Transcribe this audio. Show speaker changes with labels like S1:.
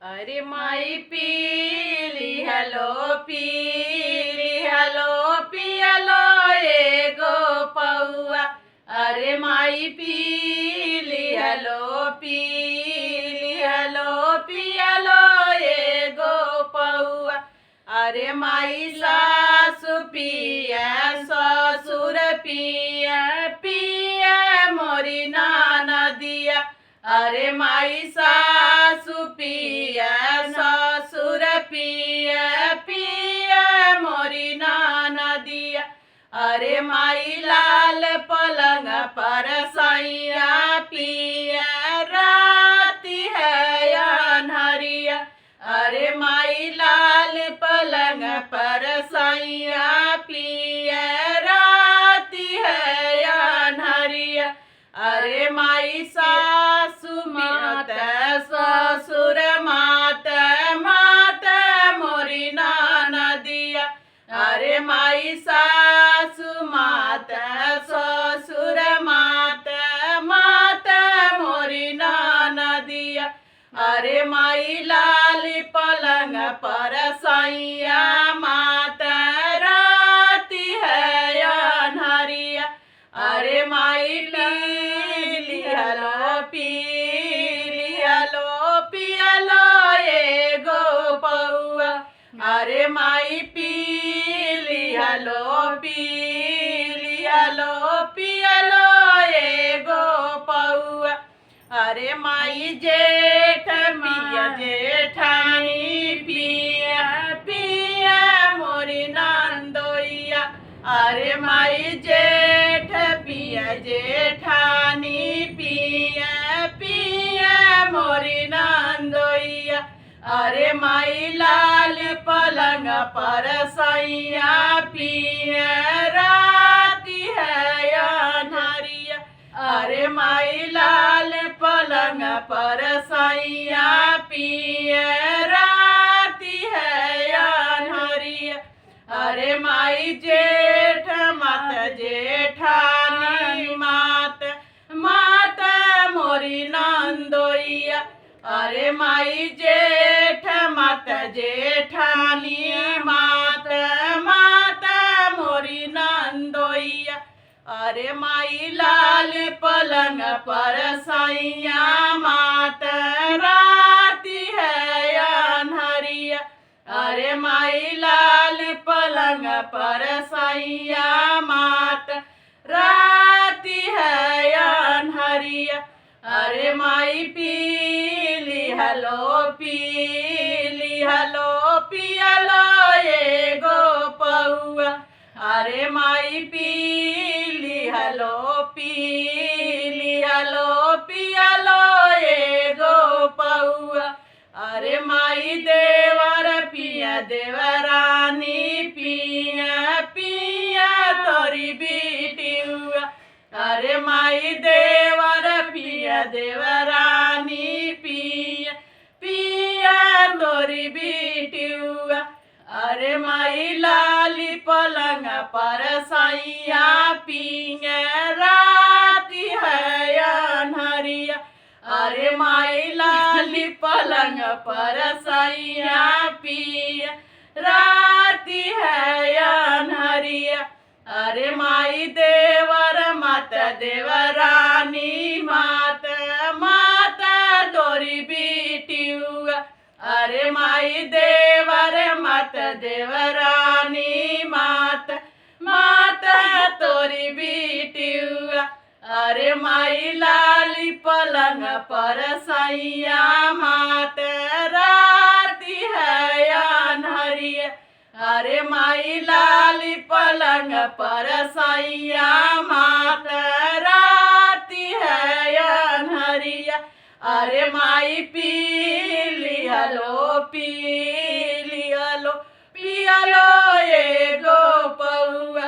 S1: अरे माई पीली हलो पीली हलो पियलो एगो पौआ। अरे माई पीली हलो पीली हलो पियलो एगो पौआ। अरे माई सासु पिया ससुर पिया पिया मोरी ननदिया। अरे माई सासु पिया ससुर पिया पिया मोरी ननदिया। अरे माई लाल पलंग पर सैया पिया राती है अनहरिया। अरे माई लाल पलंग पर सैया पिया राती है अनहरिया। अरे माई सासु माता ससुर माता माता मोरी ननदिया। अरे माई सासु माता ससुर माता माता मोरी ननदिया। अरे माई लाल पलंग पर सैया माता राती है अनहरिया। अरे माई पीली हलो पियलो एगो पौआ। अरे माई पीली हलो पियलो एगो पौआ। अरे माई जेठ पिया जेठानी पिया पिया मोरी नंदोइया। अरे माई जेठ पिया जेठानी पिया पिया मोरी नंदोइया। अरे माई लाल पलंग पर सैया पिया राती है अनहरिया। अरे माई लाल पलंग पर सैया पिया राती है अनहरिया। अरे माई जेठ मात जेठानी मात माता मोरी नंदोइया। अरे माई जेठ मात जेठानी मात माता मोरी नंदोइया। अरे माई लाल पलंग पर सैया माता राती है अनहरिया। अरे माई लाल पलंग पर सैया माता राती है अनहरिया। अरे माई पीली हलो पियलो एगो पौआ। अरे माई पीली हलो पियलो एगो पौआ। अरे माई देवर पिया देवरानी पिया पिया तोरी बेटिया। अरे माई देवर पिया देवरानी पिया पिया तोरी बेटिया। अरे माई लाली पलंग पर सैया पिया राती है अनहरिया। अरे माई लाली पलंग पर सैया पिया राती है अनहरिया। अरे माई देवर माता देवरानी माता माता तोरी बेटिया। अरे माई देवर माता देवरानी माता माता तोरी बेटिया। अरे माई लाली पलंग पर सैया माता राती है अनहरिया। अरे माई लाली पलंग पर सैया माता राती है अनहरिया। अरे माई पीली हलो पियलो एगो पौआ।